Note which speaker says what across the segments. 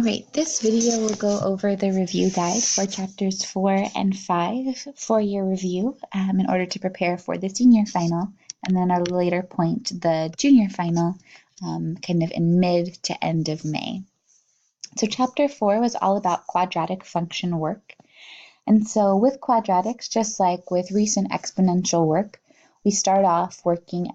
Speaker 1: All right, this video will go over the review guide for chapters 4 and 5 for your review in order to prepare for the senior final, and then at a later point, the junior final, kind of in mid to end of May. So chapter 4 was all about quadratic function work. And so with quadratics, just like with recent exponential work, we start off working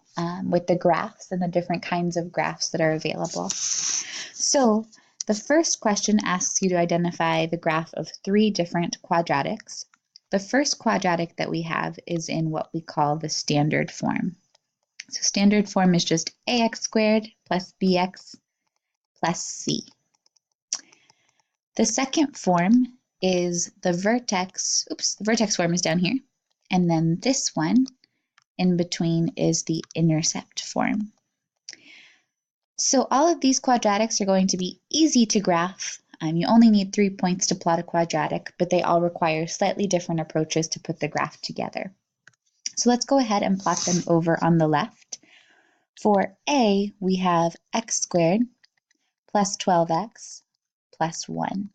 Speaker 1: with the graphs and the different kinds of graphs that are available. So the first question asks you to identify the graph of 3 different quadratics. The first quadratic that we have is in what we call the standard form. So standard form is just ax squared plus bx plus c. The second form is the vertex form is down here. And then this one in between is the intercept form. So all of these quadratics are going to be easy to graph. You only need 3 points to plot a quadratic, but they all require slightly different approaches to put the graph together. So let's go ahead and plot them over on the left. For A, we have x squared plus 12x plus 1.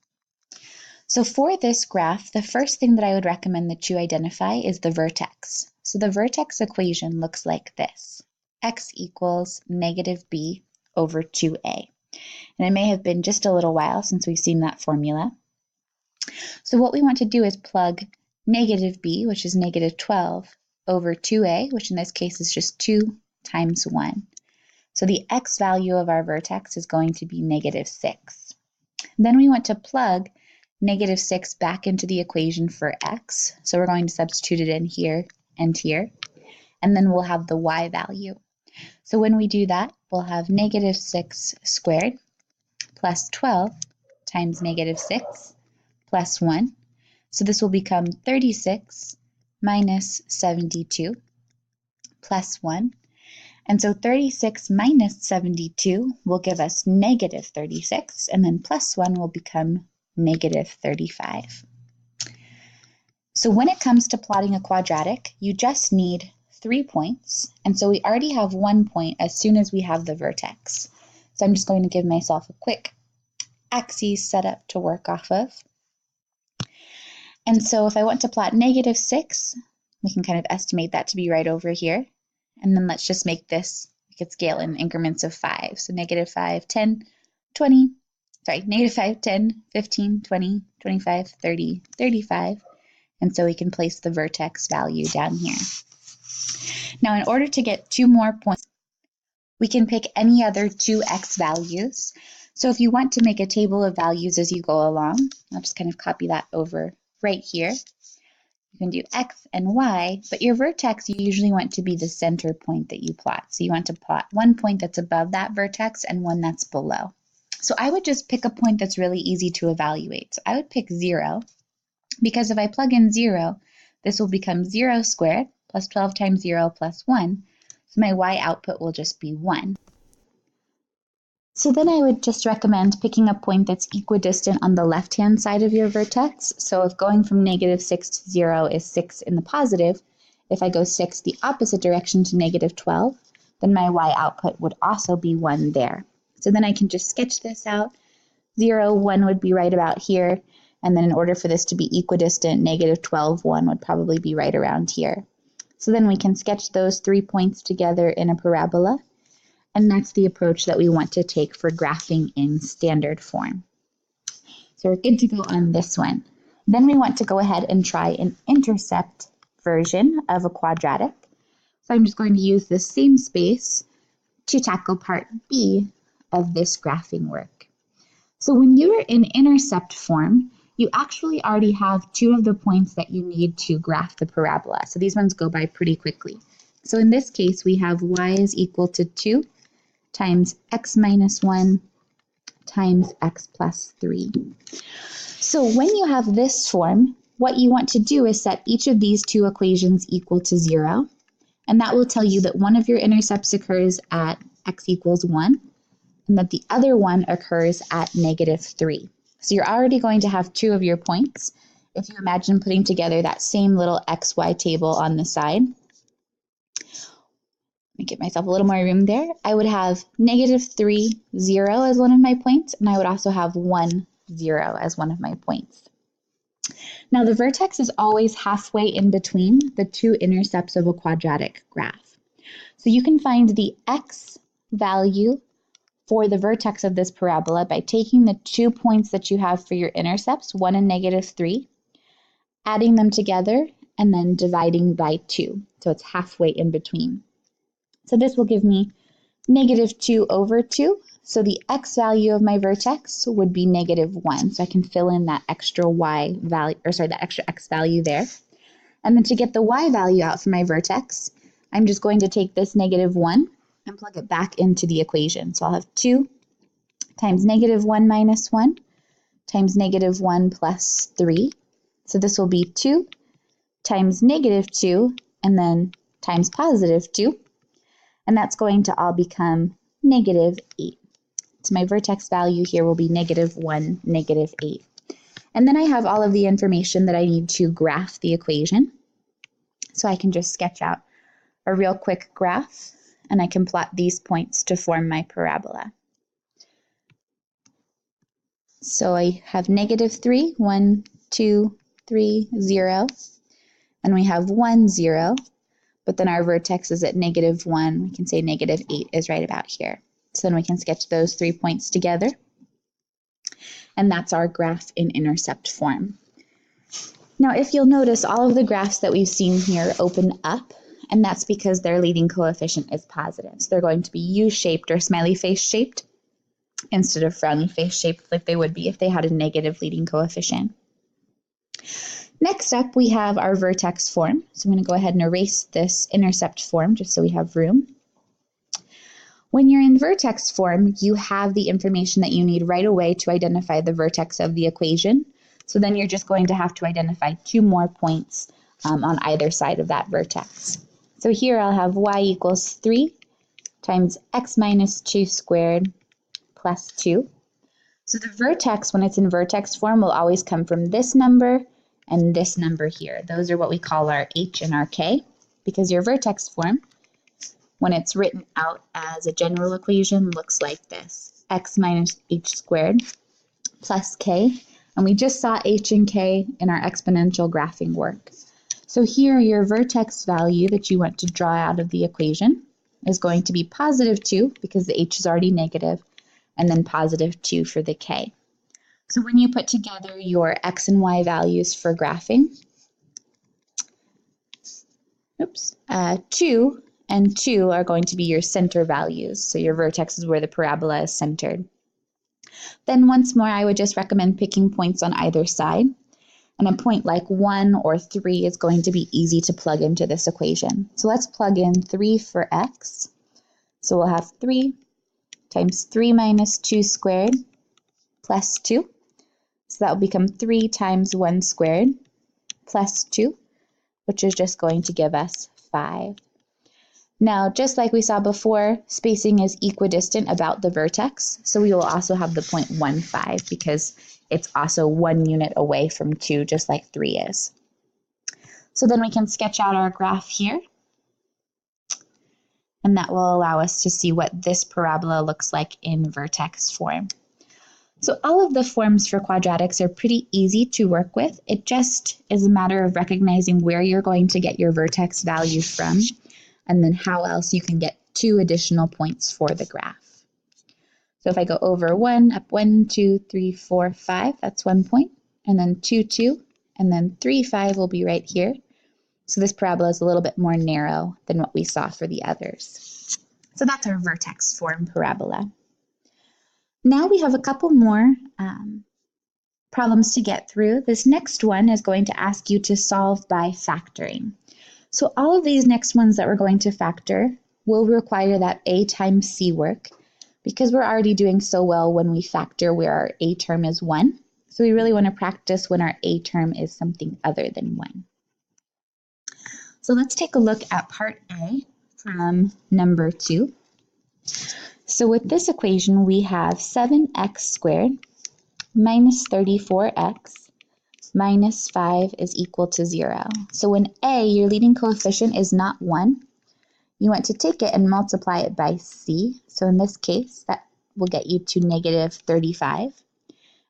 Speaker 1: So for this graph, the first thing that I would recommend that you identify is the vertex. So the vertex equation looks like this. X equals negative b over 2a. And it may have been just a little while since we've seen that formula. So what we want to do is plug negative b, which is negative 12, over 2a, which in this case is just 2 times 1. So the x value of our vertex is going to be negative 6. Then we want to plug negative 6 back into the equation for x. So we're going to substitute it in here and here. And then we'll have the y value. So when we do that, we'll have negative 6 squared plus 12 times negative 6 plus 1. So this will become 36 minus 72 plus 1. And so 36 minus 72 will give us negative 36, and then plus 1 will become negative 35. So when it comes to plotting a quadratic, you just need 3 points, and so we already have 1 point as soon as we have the vertex. So I'm just going to give myself a quick axes set up to work off of. And so if I want to plot negative 6, we can kind of estimate that to be right over here. And then let's just make this, we could scale in increments of 5. So negative 5, 10, 20, negative 5, 10, 15, 20, 25, 30, 35. And so we can place the vertex value down here. Now, in order to get 2 more points, we can pick any other 2 x values. So if you want to make a table of values as you go along, I'll just kind of copy that over right here. You can do x and y, but your vertex you usually want to be the center point that you plot. So you want to plot 1 point that's above that vertex and 1 that's below. So I would just pick a point that's really easy to evaluate. So I would pick 0, because if I plug in 0, this will become 0 squared plus 12 times 0 plus 1. So my y output will just be 1. So then I would just recommend picking a point that's equidistant on the left-hand side of your vertex. So if going from negative 6 to 0 is 6 in the positive, if I go 6 the opposite direction to negative 12, then my y output would also be 1 there. So then I can just sketch this out. 0, 1 would be right about here. And then in order for this to be equidistant, negative 12, 1 would probably be right around here. So then we can sketch those 3 points together in a parabola. And that's the approach that we want to take for graphing in standard form. So we're good to go on this one. Then we want to go ahead and try an intercept version of a quadratic. So I'm just going to use the same space to tackle part B of this graphing work. So when you're in intercept form, you actually already have 2 of the points that you need to graph the parabola. So these ones go by pretty quickly. So in this case, we have y is equal to 2 times x minus 1 times x plus 3. So when you have this form, what you want to do is set each of these 2 equations equal to 0. And that will tell you that one of your intercepts occurs at x equals 1, and that the other one occurs at negative 3. So you're already going to have 2 of your points. If you imagine putting together that same little xy table on the side, me get myself a little more room there. I would have -3, 0 as one of my points, and I would also have 1, 0 as one of my points. Now the vertex is always halfway in between the two intercepts of a quadratic graph. So you can find the x value for the vertex of this parabola by taking the 2 points that you have for your intercepts, 1 and -3, adding them together, and then dividing by 2. So it's halfway in between. So this will give me -2 over 2. So the x value of my vertex would be -1. So I can fill in that extra y value, that extra x value there. And then to get the y value out for my vertex, I'm just going to take this -1 and plug it back into the equation. So I'll have 2 times -1 minus 1 times -1 plus 3. So this will be 2 times -2 and then times +2. And that's going to all become -8. So my vertex value here will be -1, -8. And then I have all of the information that I need to graph the equation. So I can just sketch out a real quick graph, and I can plot these points to form my parabola. So I have -3, 1, 2, 3, 0, and we have 1, 0, but then our vertex is at -1. We can say -8 is right about here. So then we can sketch those 3 points together, and that's our graph in intercept form. Now, if you'll notice, all of the graphs that we've seen here open up, and that's because their leading coefficient is positive. So they're going to be U-shaped or smiley face shaped instead of frowny face shaped like they would be if they had a negative leading coefficient. Next up, we have our vertex form. So I'm going to go ahead and erase this intercept form just so we have room. When you're in vertex form, you have the information that you need right away to identify the vertex of the equation. So then you're just going to have to identify 2 more points on either side of that vertex. So here I'll have y equals 3 times x minus 2 squared plus 2. So the vertex, when it's in vertex form, will always come from this number and this number here. Those are what we call our h and our k, because your vertex form, when it's written out as a general equation, looks like this: x minus h squared plus k. And we just saw h and k in our exponential graphing work. So here, your vertex value that you want to draw out of the equation is going to be +2, because the h is already negative, and then +2 for the k. So when you put together your x and y values for graphing, 2 and 2 are going to be your center values. So your vertex is where the parabola is centered. Then once more, I would just recommend picking points on either side. And a point like 1 or 3 is going to be easy to plug into this equation. So let's plug in 3 for x. So we'll have 3 times 3 minus 2 squared plus 2. So that will become 3 times 1 squared plus 2, which is just going to give us 5. Now, just like we saw before, spacing is equidistant about the vertex, so we will also have the point 1,5 because it's also 1 unit away from 2, just like 3 is. So then we can sketch out our graph here, and that will allow us to see what this parabola looks like in vertex form. So all of the forms for quadratics are pretty easy to work with. It just is a matter of recognizing where you're going to get your vertex value from, and then how else you can get 2 additional points for the graph. So if I go over 1, up 1, 2, 3, 4, 5, that's 1 point, and then 2, 2, and then 3, 5 will be right here. So this parabola is a little bit more narrow than what we saw for the others. So that's our vertex form parabola. Now we have a couple more problems to get through. This next one is going to ask you to solve by factoring. So all of these next ones that we're going to factor will require that a times c work, because we're already doing so well when we factor where our a term is 1. So we really want to practice when our a term is something other than 1. So let's take a look at part A from number 2. So with this equation, we have 7x squared minus 34x minus 5 is equal to 0. So when a, your leading coefficient, is not 1, you want to take it and multiply it by c. So in this case, that will get you to negative 35.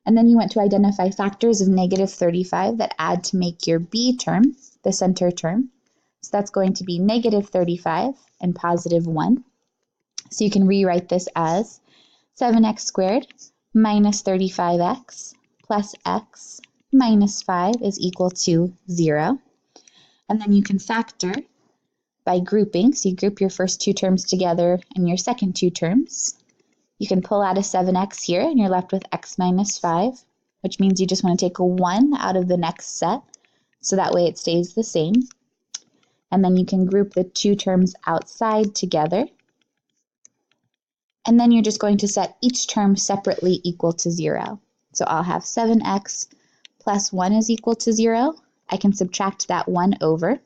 Speaker 1: And then you want to identify factors of negative 35 that add to make your b term, the center term. So that's going to be negative 35 and positive 1. So you can rewrite this as 7x squared minus 35x plus x minus 5 is equal to 0. And then you can factor by grouping. So you group your first two terms together and your second two terms. You can pull out a 7x here and you're left with x minus 5, which means you just want to take a 1 out of the next set, so that way it stays the same. And then you can group the two terms outside together. And then you're just going to set each term separately equal to 0. So I'll have 7x plus 1 is equal to 0. I can subtract that 1 over.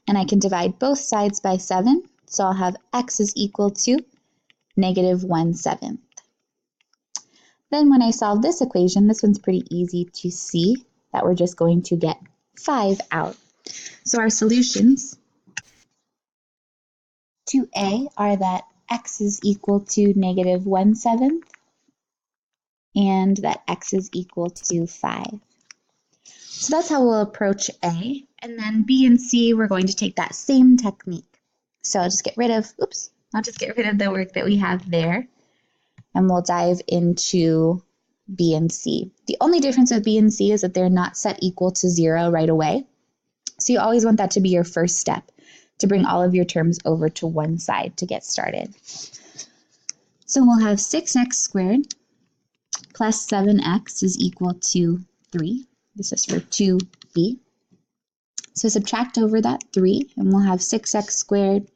Speaker 1: And I can divide both sides by 7. So I'll have x is equal to negative 1/7. Then when I solve this equation, this one's pretty easy to see that we're just going to get 5 out. So our solutions to A are that x is equal to negative 1/7 and that x is equal to 5. So that's how we'll approach A. And then B and C, we're going to take that same technique. So I'll just get rid of the work that we have there, and we'll dive into B and C. The only difference with B and C is that they're not set equal to 0 right away. So you always want that to be your first step, to bring all of your terms over to one side to get started. So we'll have 6x squared plus 7x is equal to 3. This is for 2b. So subtract over that 3, and we'll have 6x squared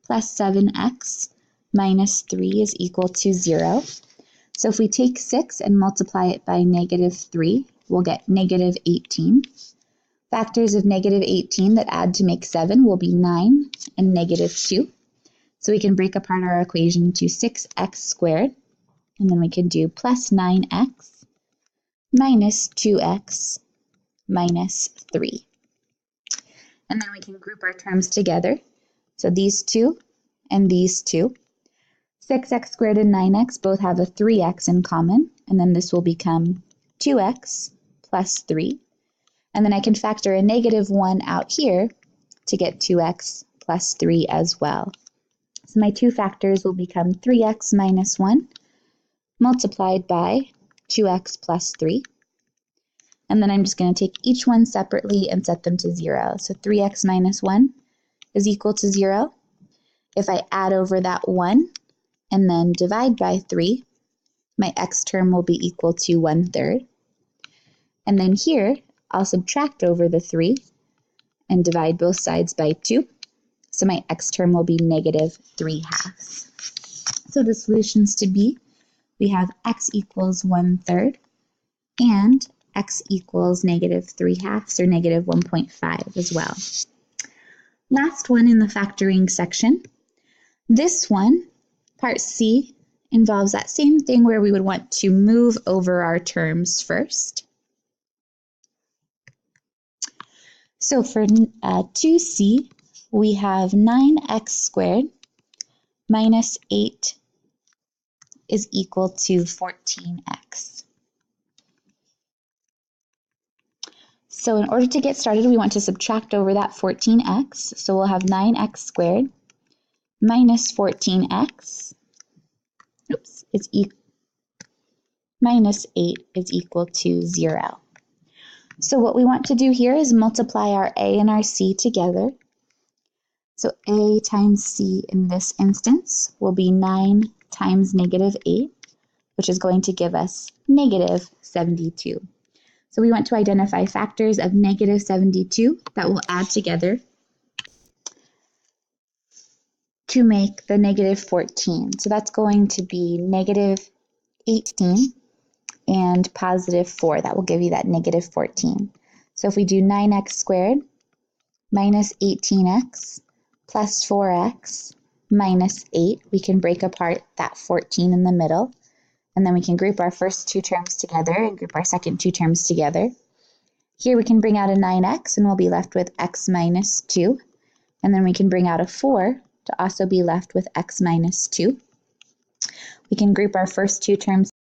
Speaker 1: plus 7x minus 3 is equal to 0. So if we take 6 and multiply it by negative 3, we'll get negative 18. Factors of negative 18 that add to make 7 will be 9 and negative 2. So we can break apart our equation to 6x squared, and then we can do plus 9x minus 2x minus 3. And then we can group our terms together. So these two and these two. 6x squared and 9x both have a 3x in common, and then this will become 2x plus 3. And then I can factor a negative 1 out here to get 2x plus 3 as well. So my two factors will become 3x minus 1 multiplied by 2x plus 3. And then I'm just going to take each one separately and set them to 0. So 3x minus 1 is equal to 0. If I add over that 1 and then divide by 3, my x term will be equal to 1/3. And then here, I'll subtract over the 3 and divide both sides by 2. So my x term will be negative 3/2. So the solutions to B, we have x equals 1/3 and x equals negative 3/2 or negative 1.5 as well. Last one in the factoring section. This one, part C, involves that same thing where we would want to move over our terms first. So for 2C, we have 9x squared minus 8 is equal to 14x. So in order to get started, we want to subtract over that 14x. So we'll have 9x squared minus 14x minus 8 is equal to 0. So what we want to do here is multiply our a and our c together. So a times c in this instance will be 9 times negative 8, which is going to give us negative 72. So we want to identify factors of negative 72 that will add together to make the negative 14. So that's going to be negative 18 and positive 4. That will give you that negative 14. So if we do 9x squared minus 18x plus 4x minus 8, we can break apart that 14 in the middle. And then we can group our first two terms together and group our second two terms together. Here we can bring out a 9x and we'll be left with x minus 2 And then we can bring out a 4 to also be left with x minus 2. We can group our first two terms